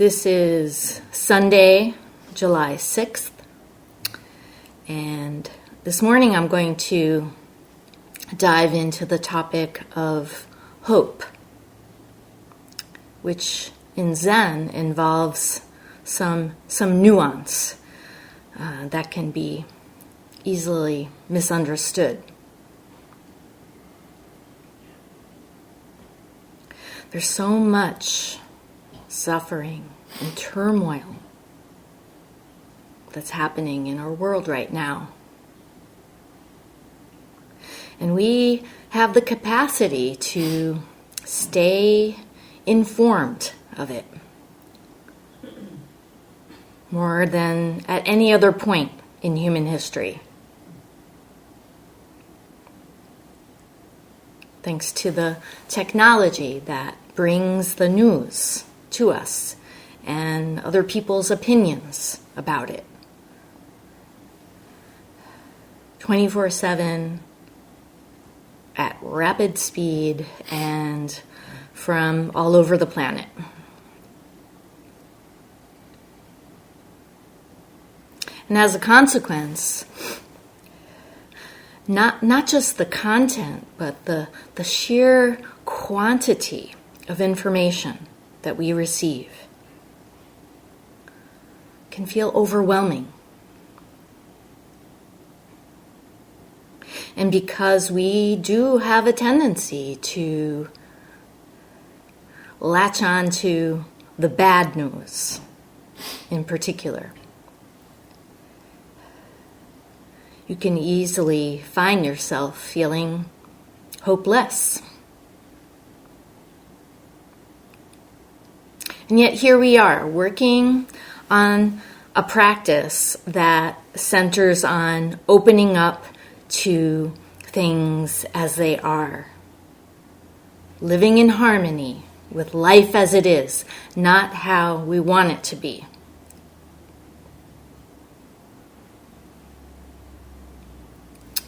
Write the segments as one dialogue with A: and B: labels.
A: This is Sunday, July 6th, and this morning I'm going to dive into the topic of hope, which in Zen involves some nuance that can be easily misunderstood. There's so much suffering and turmoil that's happening in our world right now. And we have the capacity to stay informed of it more than at any other point in human history. Thanks to the technology that brings the news to us and other people's opinions about it. 24/7 at rapid speed and from all over the planet. And as a consequence, not just the content, but the sheer quantity of information that we receive can feel overwhelming. And because we do have a tendency to latch on to the bad news in particular, you can easily find yourself feeling hopeless. And yet here we are, working on a practice that centers on opening up to things as they are, living in harmony with life as it is, not how we want it to be.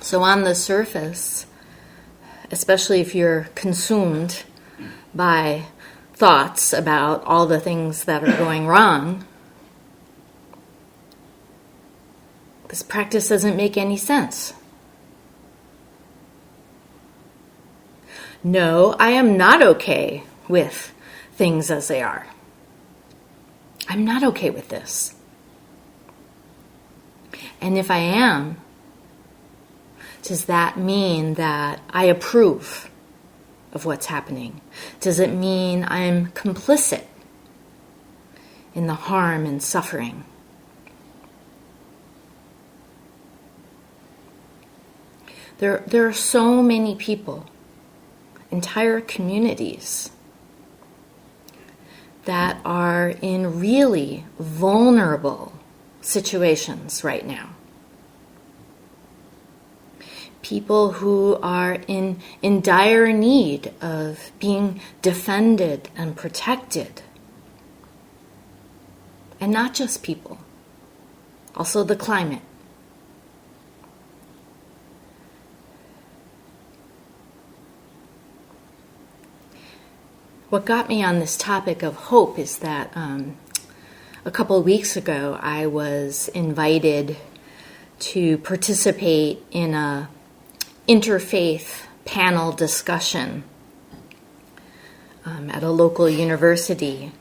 A: So on the surface, especially if you're consumed by thoughts about all the things that are going wrong, this practice doesn't make any sense. No, I am not okay with things as they are. I'm not okay with this. And if I am, does that mean that I approve of what's happening? Does it mean I'm complicit in the harm and suffering? There are so many people, entire communities, that are in really vulnerable situations right now. People who are in dire need of being defended and protected. And not just people, also the climate. What got me on this topic of hope is that a couple of weeks ago I was invited to participate in a interfaith panel discussion at a local university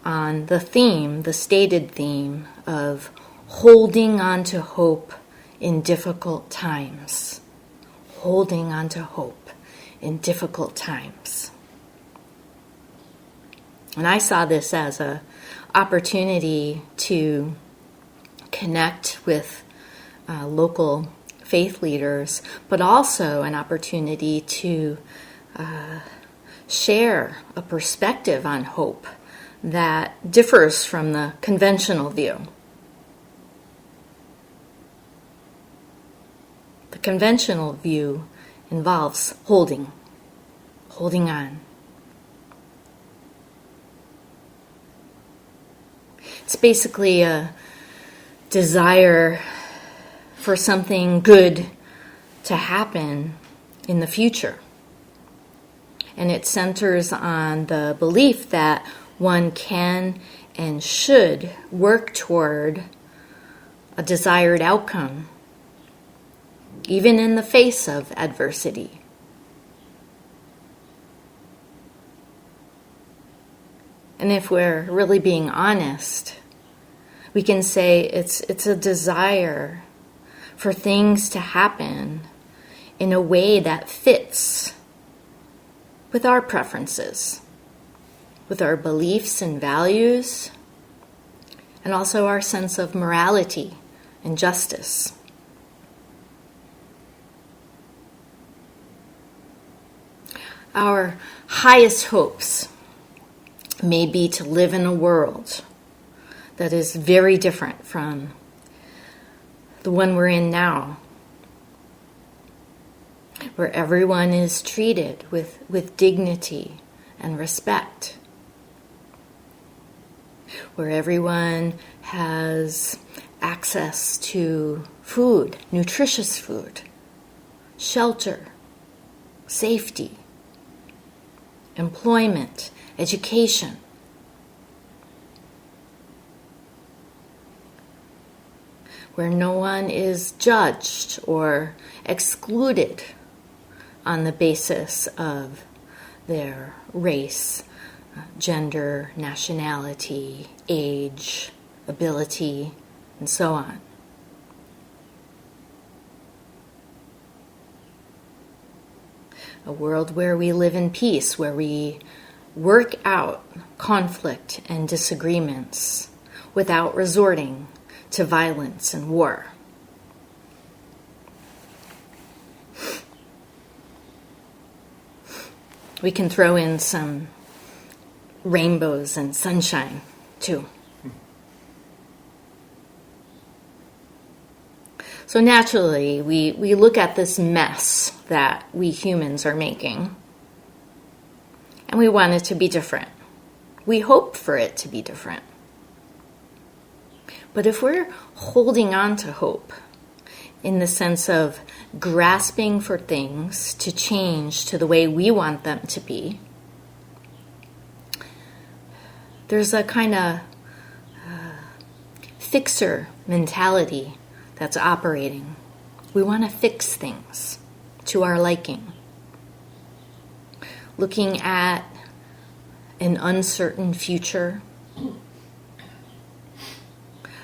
A: on the stated theme of holding on to hope in difficult times. Holding on to hope in difficult times. And I saw this as an opportunity to connect with local faith leaders, but also an opportunity to share a perspective on hope that differs from the conventional view. The conventional view involves holding on. It's basically a desire for something good to happen in the future. And it centers on the belief that one can and should work toward a desired outcome, even in the face of adversity. And if we're really being honest, we can say it's a desire for things to happen in a way that fits with our preferences, with our beliefs and values, and also our sense of morality and justice. Our highest hopes may be to live in a world that is very different from the one we're in now, where everyone is treated with dignity and respect, where everyone has access to food, nutritious food, shelter, safety, employment, education. Where no one is judged or excluded on the basis of their race, gender, nationality, age, ability, and so on. A world where we live in peace, where we work out conflict and disagreements without resorting to violence and war. We can throw in some rainbows and sunshine, too. So naturally, we look at this mess that we humans are making, and we want it to be different. We hope for it to be different. But if we're holding on to hope in the sense of grasping for things to change to the way we want them to be, there's a kind of fixer mentality that's operating. We want to fix things to our liking. Looking at an uncertain future,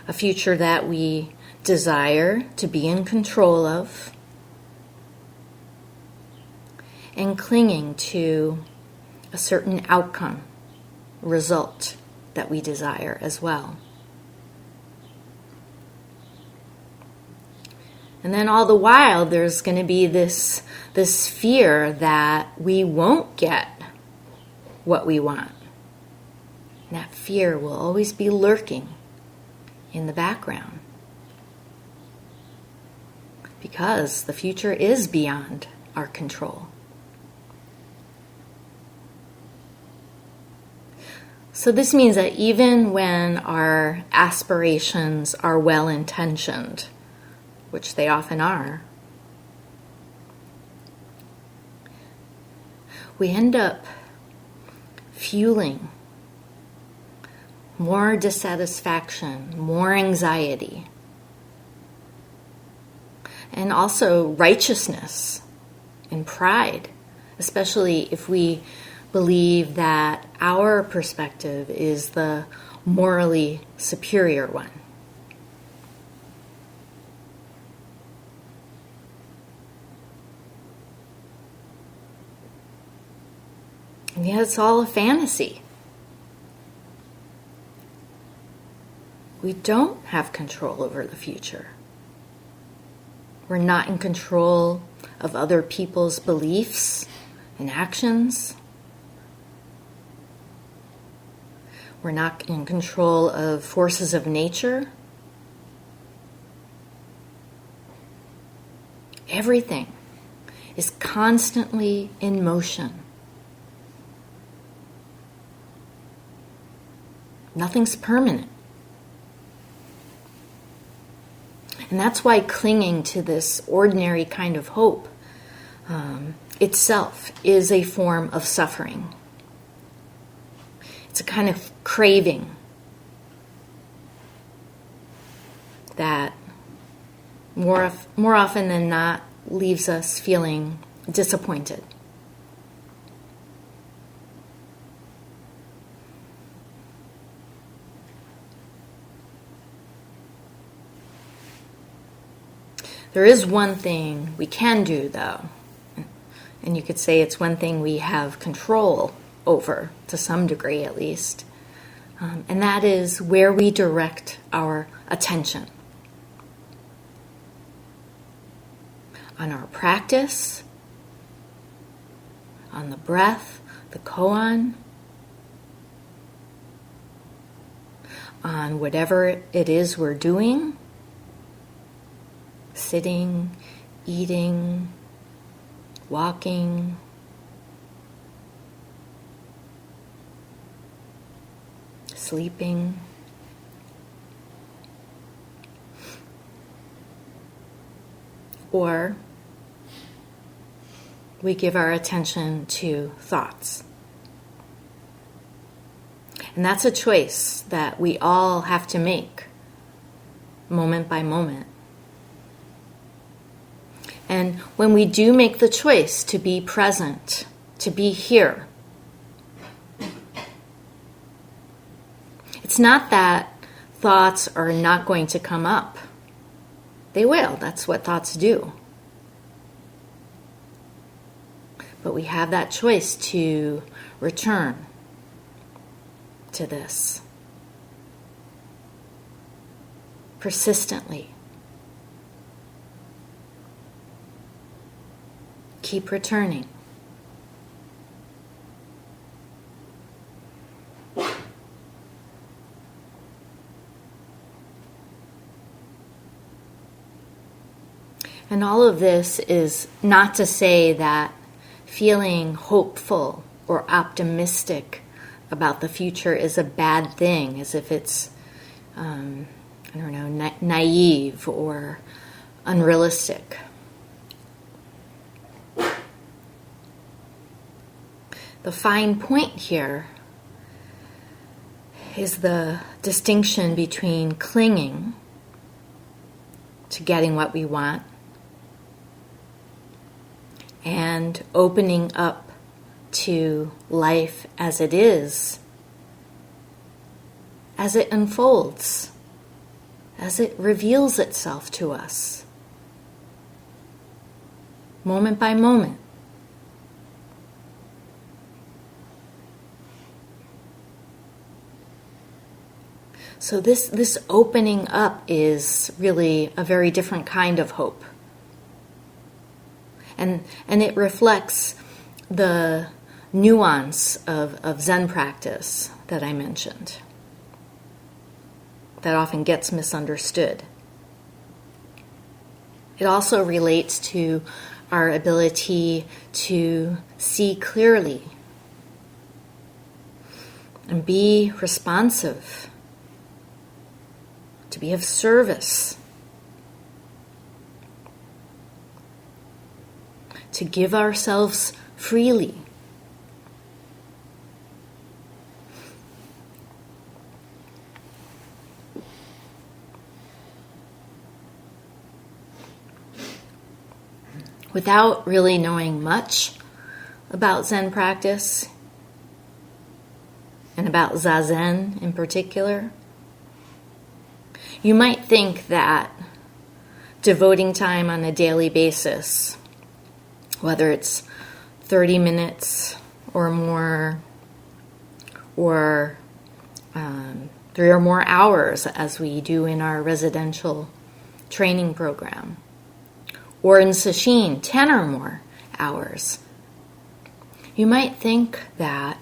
A: a future that we desire to be in control of, and clinging to a certain outcome, result that we desire as well. And then all the while, there's going to be this fear that we won't get what we want. And that fear will always be lurking in the background, because the future is beyond our control. So this means that even when our aspirations are well-intentioned, which they often are, we end up fueling more dissatisfaction, more anxiety, and also righteousness and pride, especially if we believe that our perspective is the morally superior one. And yet it's all a fantasy. We don't have control over the future. We're not in control of other people's beliefs and actions. We're not in control of forces of nature. Everything is constantly in motion. Nothing's permanent. And that's why clinging to this ordinary kind of hope itself is a form of suffering. It's a kind of craving that more often than not leaves us feeling disappointed. There is one thing we can do, though, and you could say it's one thing we have control over, to some degree at least, and that is where we direct our attention. On our practice, on the breath, the koan, on whatever it is we're doing, sitting, eating, walking, sleeping. Or we give our attention to thoughts. And that's a choice that we all have to make, moment by moment. And when we do make the choice to be present, to be here, it's not that thoughts are not going to come up. They will. That's what thoughts do. But we have that choice to return to this persistently. Keep returning. And all of this is not to say that feeling hopeful or optimistic about the future is a bad thing, as if it's, naive or unrealistic. The fine point here is the distinction between clinging to getting what we want and opening up to life as it is, as it unfolds, as it reveals itself to us, moment by moment. So this opening up is really a very different kind of hope. And it reflects the nuance of Zen practice that I mentioned, that often gets misunderstood. It also relates to our ability to see clearly and be responsive, to be of service, to give ourselves freely. Without really knowing much about Zen practice, and about Zazen in particular, you might think that devoting time on a daily basis, whether it's 30 minutes or more, or 3 or more hours as we do in our residential training program, or in Sesshin, 10 or more hours, you might think that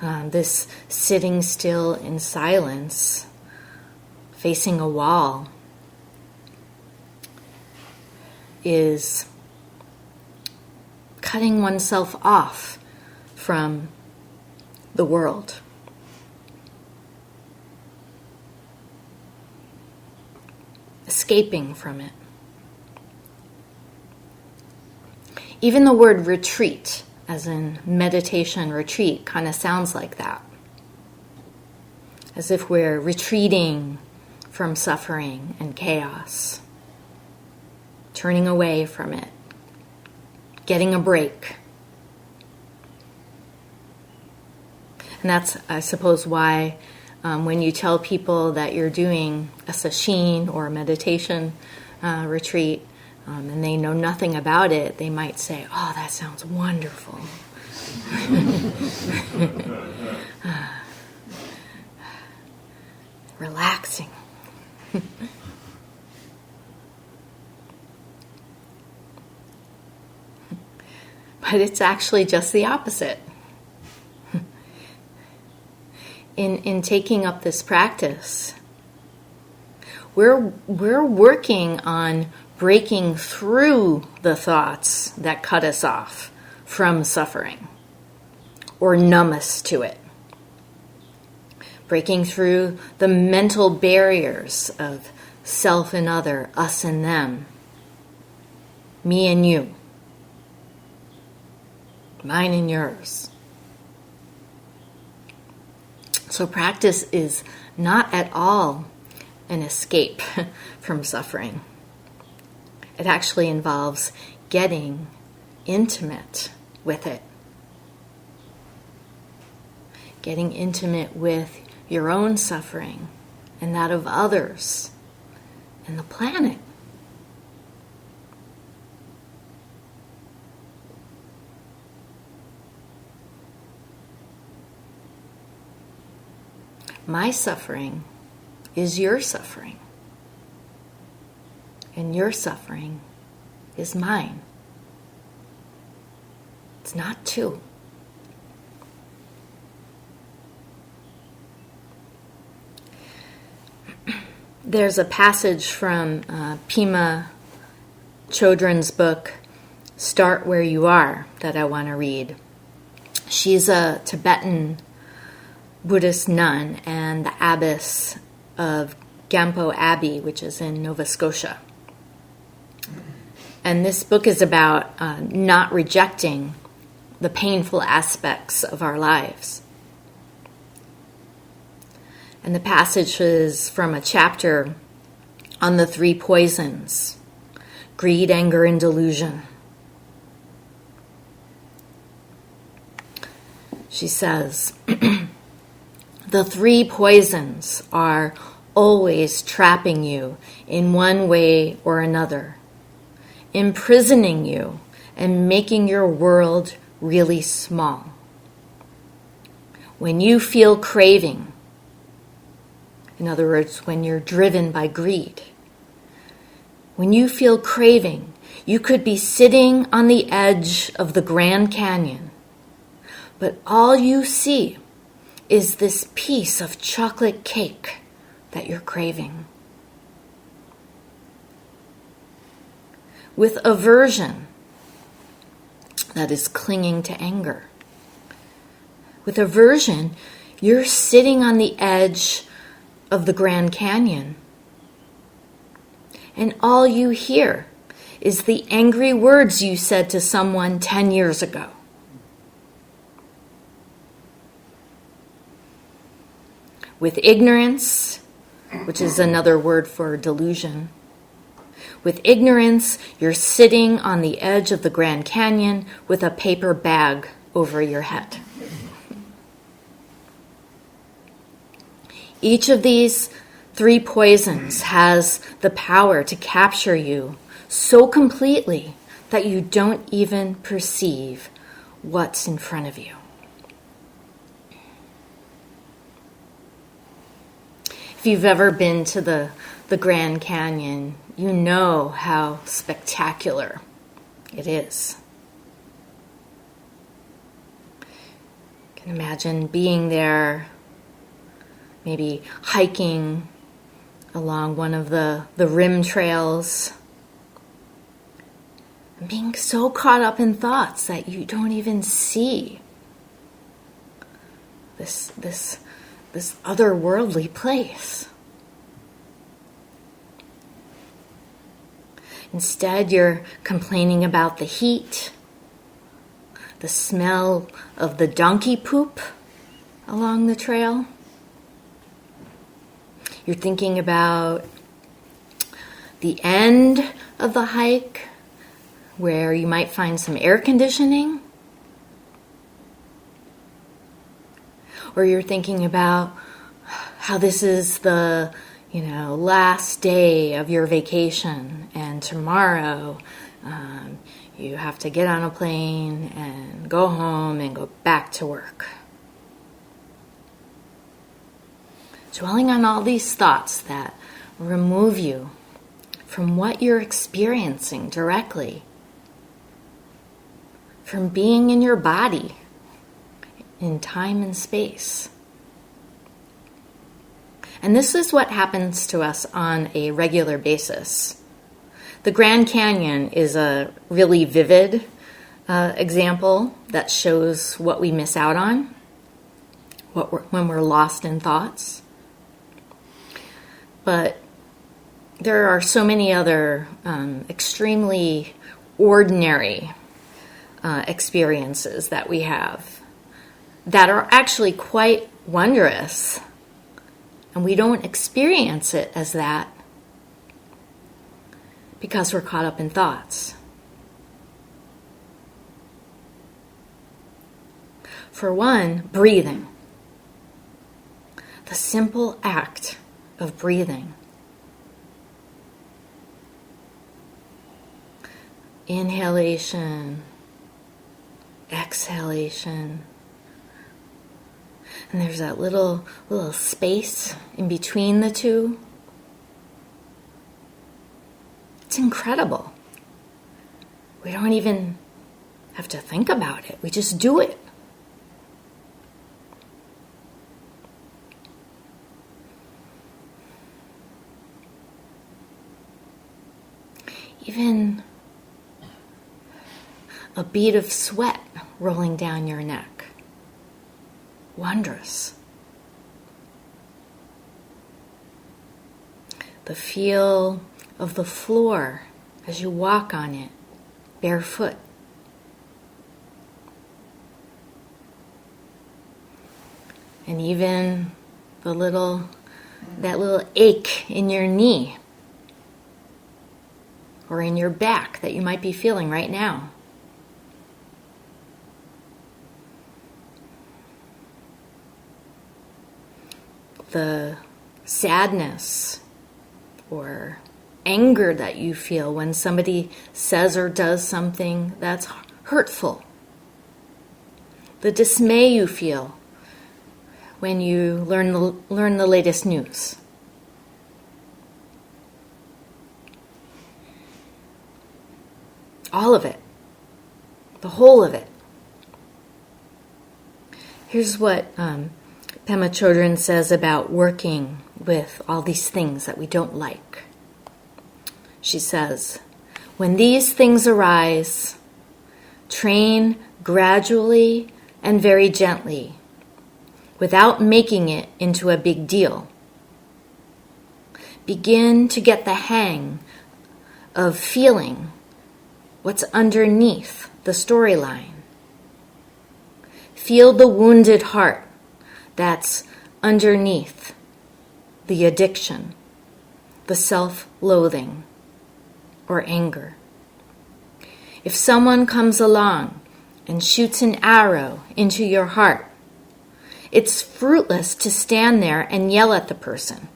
A: this sitting still in silence, facing a wall, is cutting oneself off from the world. Escaping from it. Even the word retreat, as in meditation retreat, kind of sounds like that. As if we're retreating from suffering and chaos, turning away from it, getting a break. And that's, I suppose, why when you tell people that you're doing a sesshin or a meditation retreat, and they know nothing about it, they might say, "Oh, that sounds wonderful." Relaxing. But it's actually just the opposite. In taking up this practice, we're working on breaking through the thoughts that cut us off from suffering or numb us to it. Breaking through the mental barriers of self and other, us and them, me and you, mine and yours. So practice is not at all an escape from suffering. It actually involves getting intimate with it. Getting intimate with your own suffering and that of others and the planet. My suffering is your suffering, and your suffering is mine. It's not two. There's a passage from Pema Chodron's book, Start Where You Are, that I want to read. She's a Tibetan Buddhist nun and the abbess of Gampo Abbey, which is in Nova Scotia. And this book is about not rejecting the painful aspects of our lives. And the passage is from a chapter on the three poisons: greed, anger, and delusion. She says, the three poisons are always trapping you in one way or another, imprisoning you and making your world really small. When you feel craving, in other words, when you're driven by greed, when you feel craving, you could be sitting on the edge of the Grand Canyon, but all you see is this piece of chocolate cake that you're craving. With aversion, that is clinging to anger. With aversion, you're sitting on the edge of the Grand Canyon, and all you hear is the angry words you said to someone 10 years ago. With ignorance, which is another word for delusion, with ignorance, you're sitting on the edge of the Grand Canyon with a paper bag over your head. Each of these three poisons has the power to capture you so completely that you don't even perceive what's in front of you. If you've ever been to the Grand Canyon, you know how spectacular it is. You can imagine being there, maybe hiking along one of the rim trails, and being so caught up in thoughts that you don't even see this otherworldly place. Instead, you're complaining about the heat, the smell of the donkey poop along the trail. You're thinking about the end of the hike where you might find some air conditioning. Or you're thinking about how this is the, last day of your vacation, and tomorrow you have to get on a plane and go home and go back to work. Dwelling on all these thoughts that remove you from what you're experiencing directly, from being in your body in time and space. And this is what happens to us on a regular basis. The Grand Canyon is a really vivid example that shows what we miss out on when we're lost in thoughts. But there are so many other extremely ordinary experiences that we have that are actually quite wondrous. And we don't experience it as that because we're caught up in thoughts. For one, breathing. The simple act of breathing. Inhalation, exhalation. And there's that little space in between the two. It's incredible. We don't even have to think about it. We just do it. Even a bead of sweat rolling down your neck. Wondrous. The feel of the floor as you walk on it, barefoot. And even that little ache in your knee or in your back that you might be feeling right now. The sadness or anger that you feel when somebody says or does something that's hurtful. The dismay you feel when you learn the latest news. All of it. The whole of it. Here's what Pema Chodron says about working with all these things that we don't like. She says, when these things arise, train gradually and very gently, without making it into a big deal. Begin to get the hang of feeling what's underneath the storyline. Feel the wounded heart that's underneath the addiction, the self-loathing, or anger. If someone comes along and shoots an arrow into your heart, it's fruitless to stand there and yell at the person.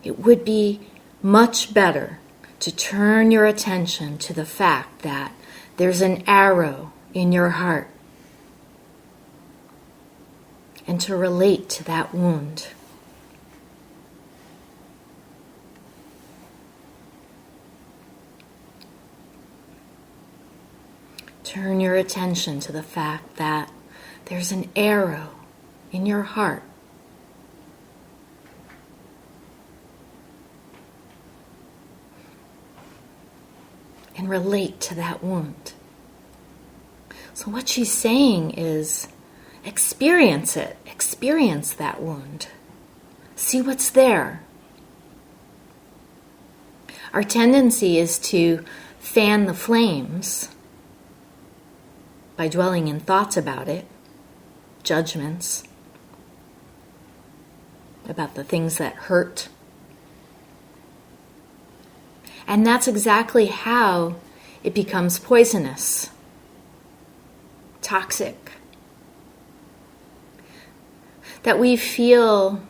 A: It would be much better to turn your attention to the fact that there's an arrow in your heart and to relate to that wound. Turn your attention to the fact that there's an arrow in your heart. And relate to that wound. So what she's saying is, experience it. Experience that wound. See what's there. Our tendency is to fan the flames by dwelling in thoughts about it, judgments. about the things that hurt. And that's exactly how it becomes poisonous, toxic. That we feel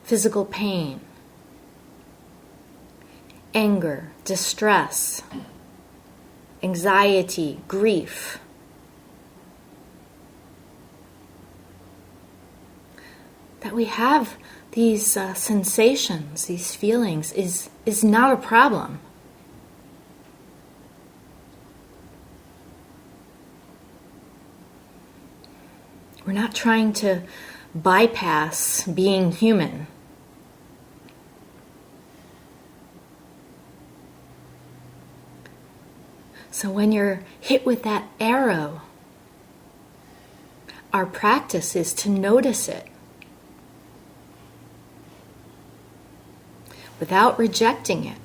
A: physical pain, anger, distress, anxiety, grief. That we have these sensations, these feelings, is not a problem. We're not trying to bypass being human. So when you're hit with that arrow, our practice is to notice it without rejecting it,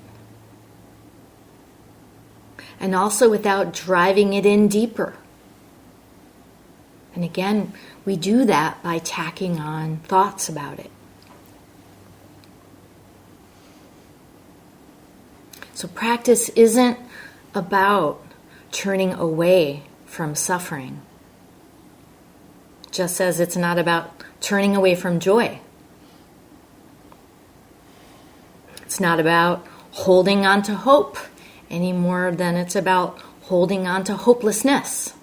A: and also without driving it in deeper. And again, we do that by tacking on thoughts about it. So practice isn't about turning away from suffering, just as it's not about turning away from joy. It's not about holding on to hope any more than it's about holding on to hopelessness.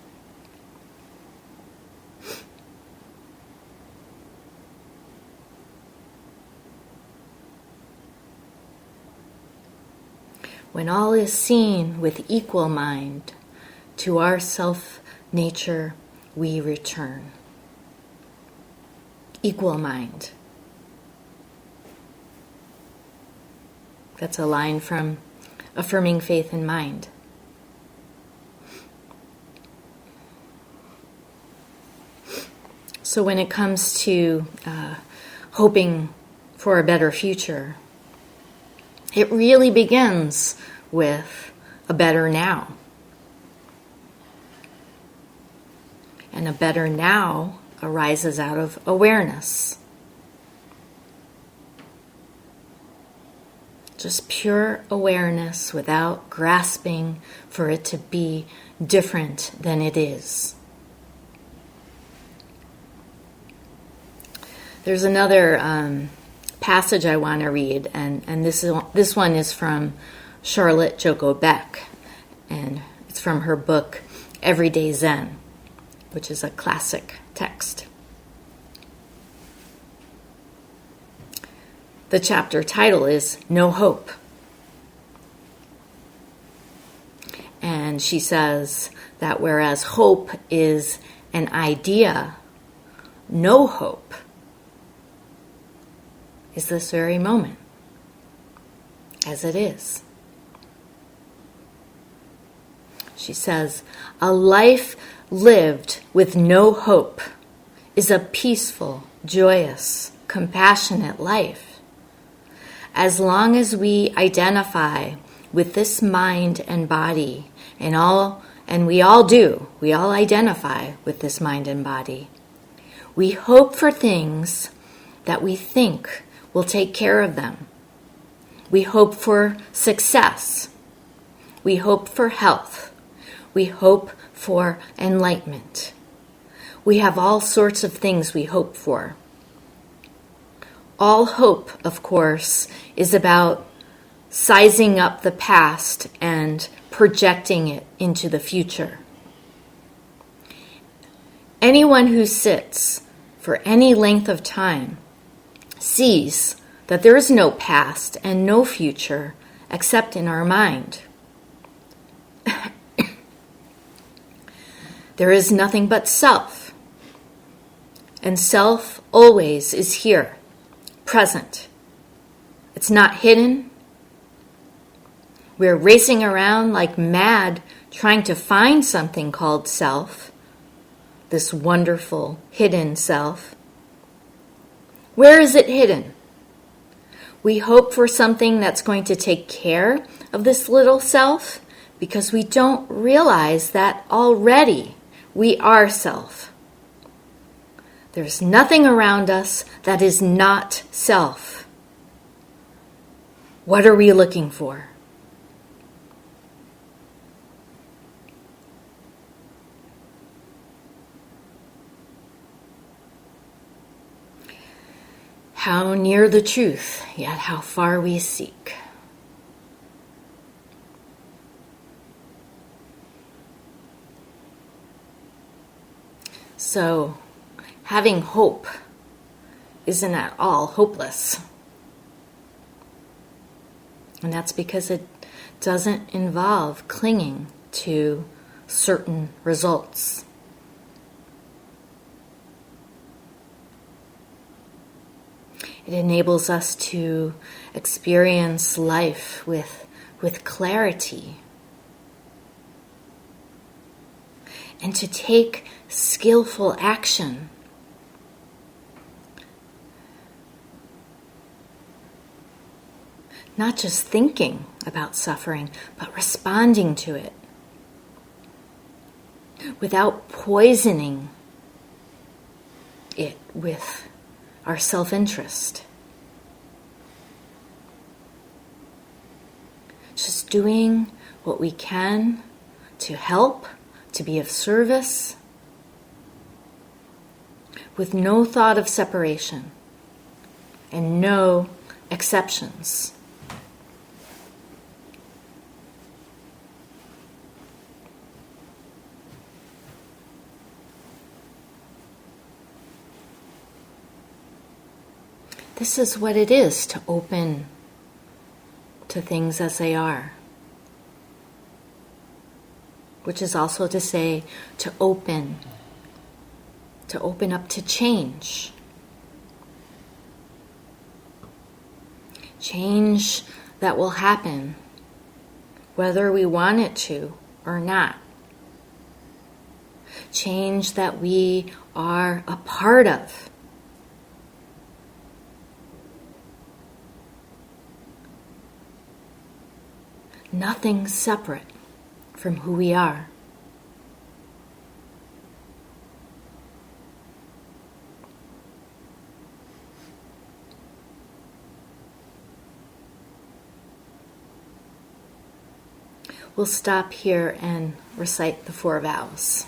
A: When all is seen with equal mind, to our self-nature we return. Equal mind. That's a line from Affirming Faith in Mind. So when it comes to hoping for a better future, it really begins with a better now. And a better now arises out of awareness. Just pure awareness without grasping for it to be different than it is. There's another passage I want to read, and this one is from Charlotte Joko Beck, and it's from her book Everyday Zen, which is a classic text. The chapter title is No Hope. And she says that whereas hope is an idea, no hope is this very moment, as it is. She says, a life lived with no hope is a peaceful, joyous, compassionate life. As long as we identify with this mind and body, and we all identify with this mind and body, we hope for things that we think will take care of them. We hope for success. We hope for health. We hope for enlightenment. We have all sorts of things we hope for. All hope, of course, is about sizing up the past and projecting it into the future. Anyone who sits for any length of time sees that there is no past and no future except in our mind. There is nothing but self, and self always is here, present. It's not hidden. We're racing around like mad trying to find something called self, this wonderful hidden self. Where is it hidden? We hope for something that's going to take care of this little self because we don't realize that already we are self. There's nothing around us that is not self. What are we looking for? How near the truth, yet how far we seek. So, having hope isn't at all hopeless. And that's because it doesn't involve clinging to certain results. It enables us to experience life with clarity and to take skillful action. Not just thinking about suffering, but responding to it without poisoning it with our self-interest. Just doing what we can to help, to be of service, with no thought of separation and no exceptions. This is what it is to open to things as they are, which is also to say to open up to change. Change that will happen whether we want it to or not. Change that we are a part of. Nothing separate from who we are. We'll stop here and recite the 4 vows.